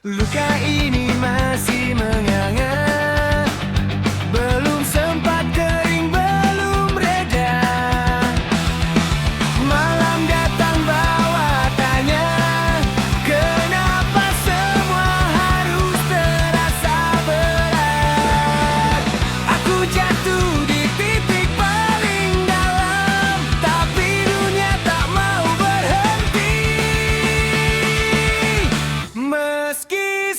Luka ini masih menganga, belum sempat kering, belum reda. Malam datang bawa tanya, kenapa semua harus terasa berat. Aku jatuh di titik paling dalam, tapi dunia tak mau berhenti. Meski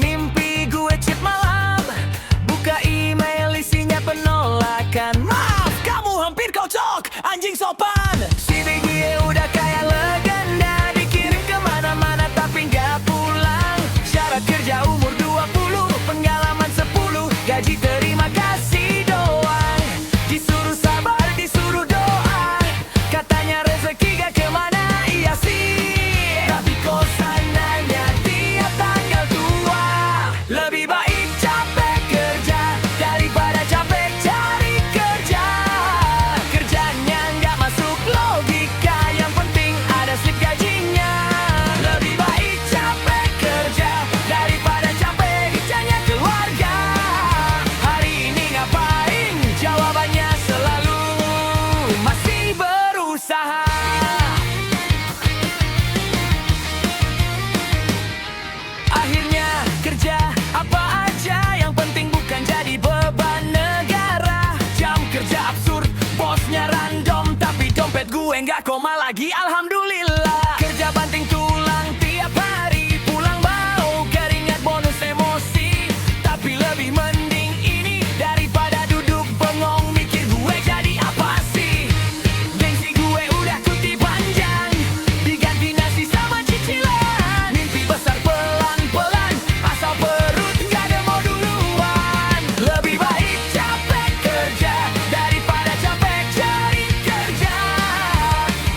mimpi gue chat malam, buka email isinya penolakan. Maaf, kamu hampir kocok, anjing sopan. CV gue udah kayak legenda, dikirim kemana-mana tapi nggak pulang. Syarat kerja umur 20, pengalaman 10, gaji terima kasih doang. Disuruh sabar, disuruh doa, katanya rezeki gak kemana, iya sih. Tapi kosanannya tiap tanggal tua. Lebih baik capek kerja daripada capek cari kerja. Kerjanya nggak masuk logika, yang penting ada slip gajinya. Lebih baik capek kerja daripada capek kerjanya keluarga. Hari ini ngapain? Jawabannya selalu masih berusaha. Akhirnya kerja apa aja, yang penting bukan jadi beban negara. Jam kerja absurd, bosnya random, tapi dompet gue nggak koma lagi, alhamdulillah. Kerja banting tulang tiap hari, pulang bau keringat bonus emosi. Tapi lebih mending ini daripada duduk bengong mikir gue jadi apa sih. Gengsi gue udah cuti panjang, diganti nasi sama cicilan. Mimpi besar pelan-pelan, asal perut gak ada mau duluan. Lebih baik capek kerja daripada capek cari kerja.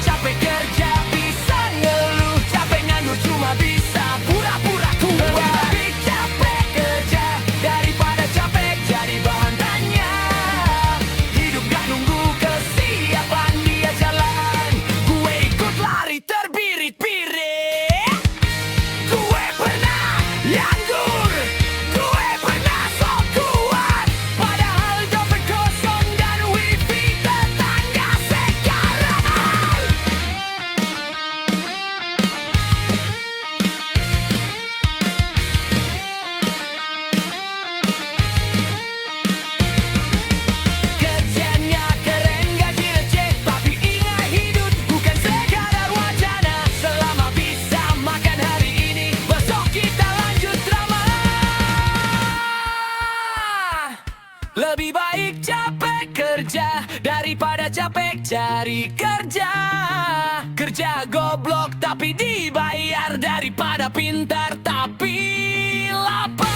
Capek kerja bisa ngeluh, capek nganggur cuma bisa pura-pura kuat. Lebih baik capek kerja daripada capek jadi bahan tanya. Hidup gak nunggu kesiapan, dia jalan, gue ikut lari terbirit-birit. Gue pernah nganggur, gue pernah sok kuat, padahal dompet kosong dan wifi tetangga sekarat. Kerjanya keren, gaji receh, tapi ingat hidup bukan sekadar wacana. Selama bisa makan hari ini, besok kita lanjut drama. Lebih baik capek kerja daripada capek cari kerja. Kerja goblok tapi dibayar, daripada pintar tapi lapar.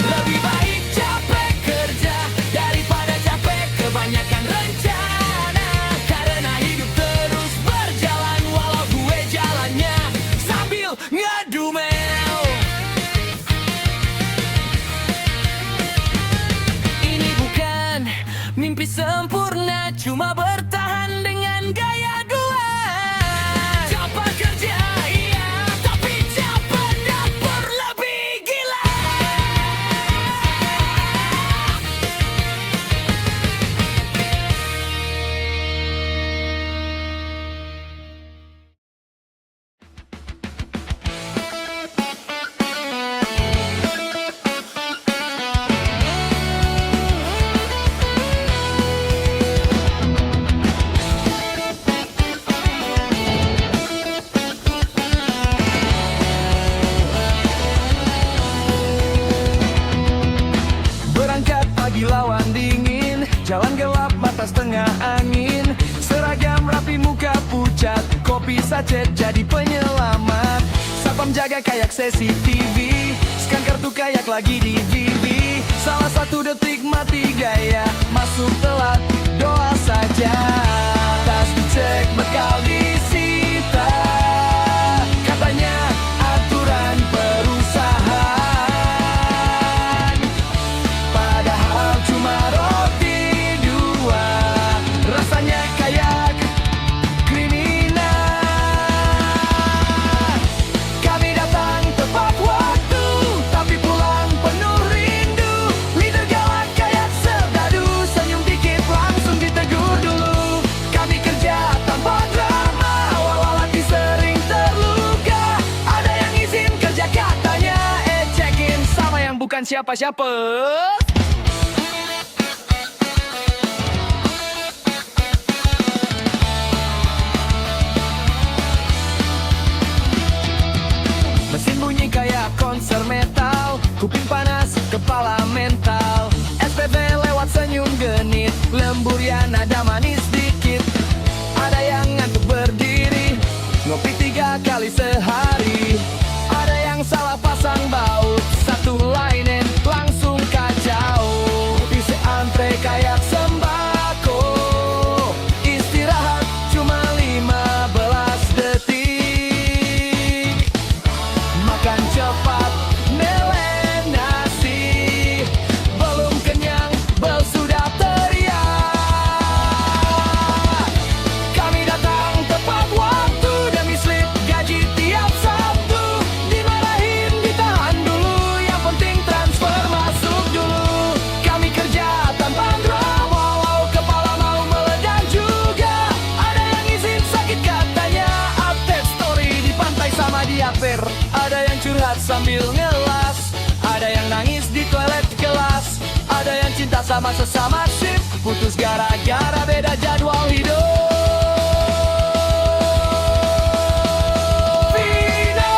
Lebih baik capek kerja daripada capek kebanyakan rencana. Karena hidup terus berjalan, walau gue jalannya sambil ngedumel. Ini bukan mimpi sempurna, cuma bertahan dengan gaya gue. Cepat kerja, iya, tapi cepat dapur lebih gila. Berangkat pagi lawan dingin, jalan gelap mata setengah angin. Seragam rapi muka pucat, kopi sachet jadi penyelamat. Satpam jaga kayak CCTV, scan kartu kayak lagi di VV. Salah satu detik mati gaya, masuk telat, doa saja. Tas dicek, bekal disita, katanya aturan perusahaan. Padahal cuma roti dua, rasanya kayak kriminal. Kami datang tepat waktu, tapi pulang penuh rindu. Lidah galak kayak serdadu, senyum dikit langsung ditegur dulu. Kami kerja tanpa drama, walau hati sering terluka. Ada yang izin kerja katanya, cekin sama yang bukan siapa-siapa. Mesin bunyi kayak konser metal, kuping panas, kepala mental. SPV lewat senyum genit, lemburian ada manis dikit. Ada yang ngantuk berdiri, ngopi 3 kali sehari. Ada yang salah pasang baut, satu lainin langsung kacau. Isi antre kayak sembako, istirahat cuma 15 detik. Makan cepat, nelen nasi, belum kenyang, bel sudah teriak. Kami datang tepat waktu demi slip gaji tiap Sabtu. Dimarahin, ditahan dulu, yang penting transfer masuk dulu. Kami kerja tanpa drama, walau kepala mau meledak juga. Ada yang izin sakit katanya, update story di pantai sama di aper. Ada yang curhat sambil ngelas, ada yang nangis di toilet kelas. Ada yang cinta sama sesama shift, putus gara-gara beda jadwal hidup. Vino,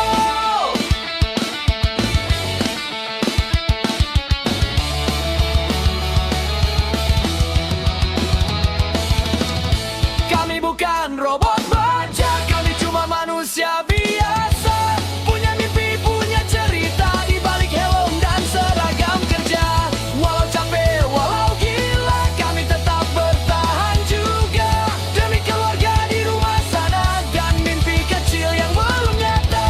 kami bukan robot baja, kami cuma manusia biasa. Punya mimpi, punya cerita, di balik helm dan seragam kerja. Walau capek, walau gila, kami tetap bertahan juga. Demi keluarga di rumah sana, dan mimpi kecil yang belum nyata.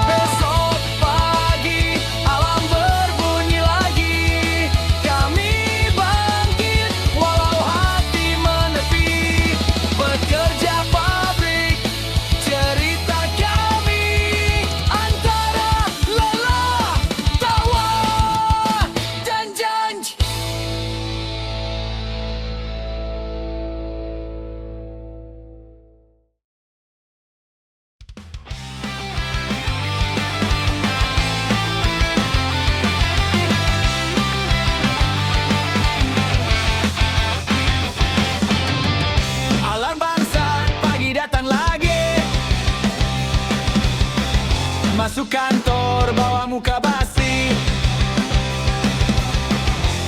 Besok pagi, alam berbunyi lagi. Kami bangkit, walau hati menepi. Bekerja pabrik, cerita kami antara lelah, tawa, dan janji. Alarm bangsa, pagi datang lagi. Masuk kantor, bawa muka basi.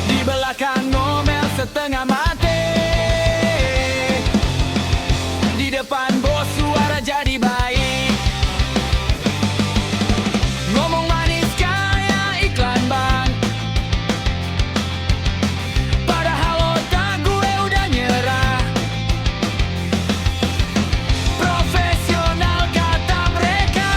Di belakang ngomel setengah mati. Di depan bos suara jadi baik. Ngomong manis kayak iklan bank. Padahal otak gue udah nyerah. Profesional kata mereka,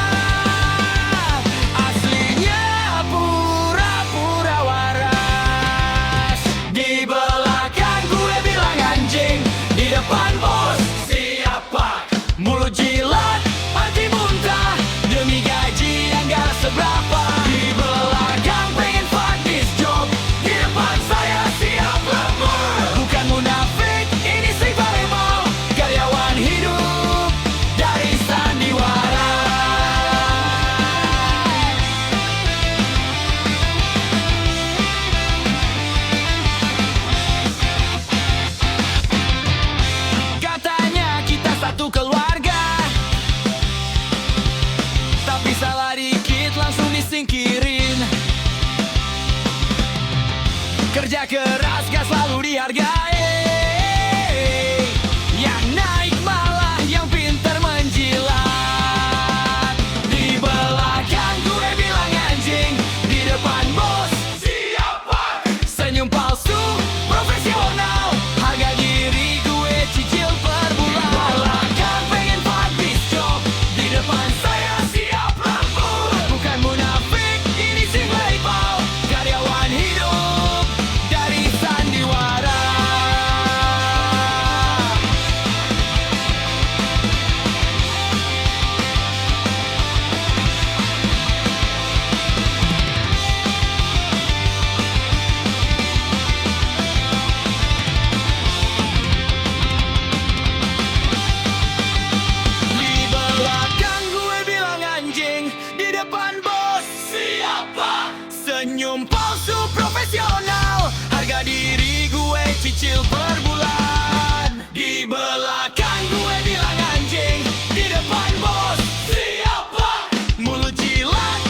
aslinya pura-pura waras. Di belakang gue bilang anjing, di depan bos siapa? Mulut jilat, anti muntah, demi gaji yang gak seberapa. Di belakang pengen fuck this job, di depan saya siap lembur. Bukan munafik, ini sih harimau, karyawan hidup dari sandiwara. Katanya kita satu keluarga, tapi salah dikit langsung disingkirin. Kerja keras gak selalu dihargai, yang naik malah yang pintar menjilat. Di belakang gue bilang anjing, di depan bos siapa? Senyum palsu, profesional, harga diri gue cicil per bulan. Di belakang pengen fuck this job, di depan saya siap lembur. Bukan munafik, ini sih playboy, karyawan hidup dari sandiwara. Di belakang gue bilang anjing, di depan bos siapa? Senyum palsu profesional, harga diri gue cicil per bulan. Di belakang gue bilang anjing, di depan bos siapa? Mulut jilat,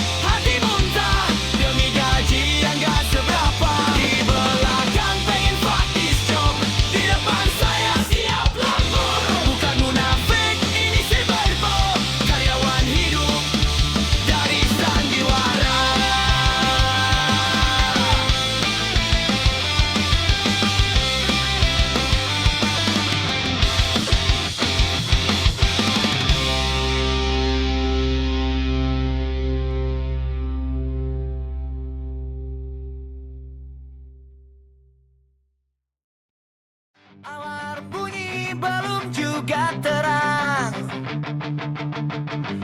juga terang.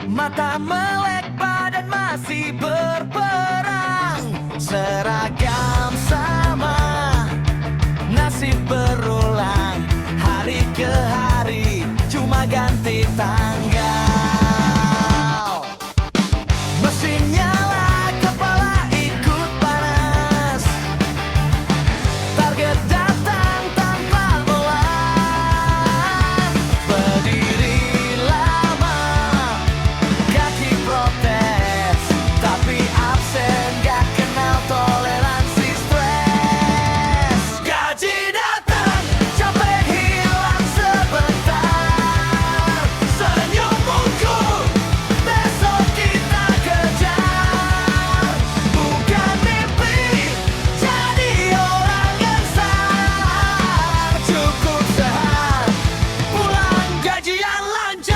Mata melek, badan masih berperang. Seragam sama, nasib berulang. Hari ke hari, cuma ganti tanggal. Mesin nyala, kepala ikut panas. Target datang tanpa molang. Berdiri lama, kaki protes, tapi absen gak kenal toleransi stres. Gaji datang, capek hilang sebentar. Senyum muncul, besok kita kejar. Bukan mimpi, jadi orang besar. Cukup sehat, pulang gajian lancar.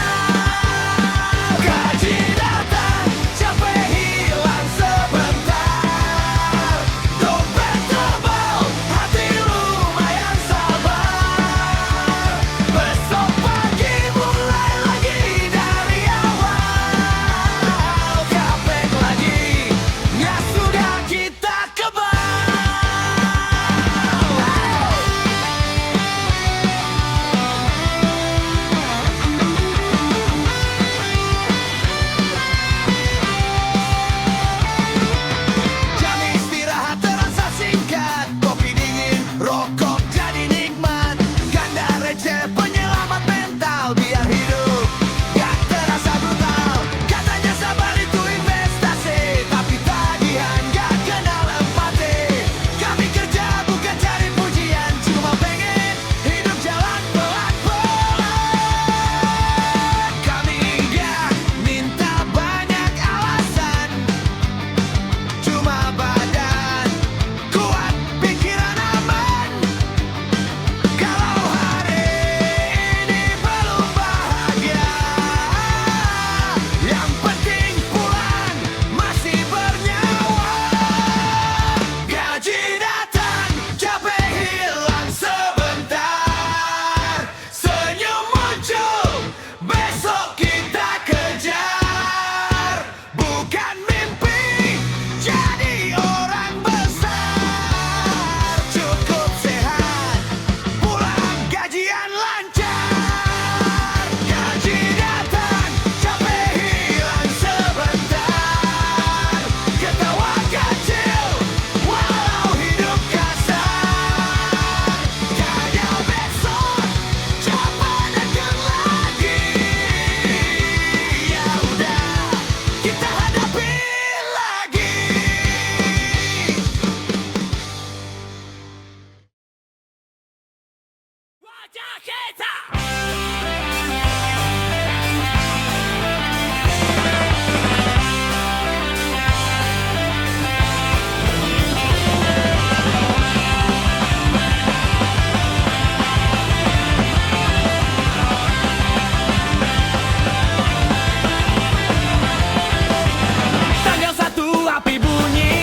Gaji datang, capek hilang sebentar. Dompet tebal, hati lumayan sabar. Besok pagi mulai lagi dari awal. Capek lagi, ya sudah kita kebal. Jam istirahat terasa singkat, kopi dingin, rokok jadi nikmat. Ganda receh penyelamat mental, biar hidup gak terasa brutal. Katanya sabar itu investasi, tapi tagihan gak kenal empati. Kami kerja bukan cari pujian, cuma pengen hidup jalan pelan-pelan. Kami gak minta banyak alasan, cuma badan kuat, pikiran aman. Kalau hari ini belum bahagia, yang penting pulang masih bernyawa. Gaji datang, capek hilang sebentar. Senyum muncul, besok kita kejar. Bukan mimpi, jadi orang besar. Cukup sehat, pulang gajian lancar. Gaji datang, capek hilang sebentar. Ketawa kecil, walau hidup kasar. Kaya besok, coba datang lagi. Ya udah, kita hadapi lagi. Wajah kita. Tanggal 1 api bunyi,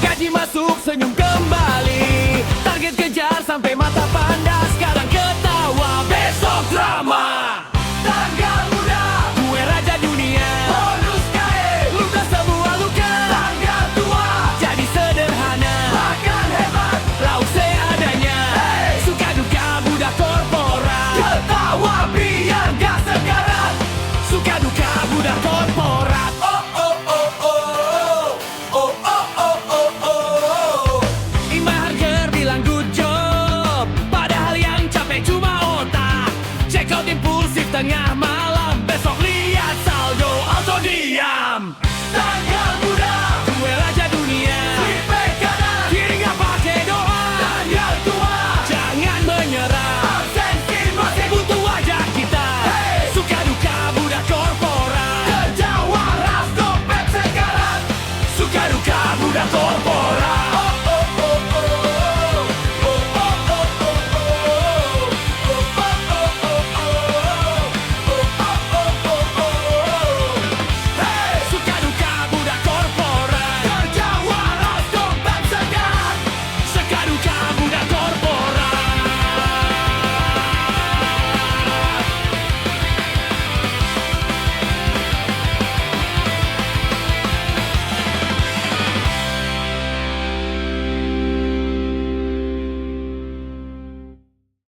gaji masuk senyum kembali. Target kejar sampai mata panda, sekarang ketawa besok drama. Tanggal muda, gue raja dunia, bonus KE, luka semua luka. Tanggal tua, jadi sederhana, makan hebat, lauk seadanya. Suka duka budak korporat, ketawa biar gak sekarat. Suka duka budak korporat. Oh oh oh oh, oh oh oh oh oh. Imah Harger bilang good job, padahal yang capek cuma otak. Check out impulsif tengah malam, besok lihat saldo auto diam. Tanggal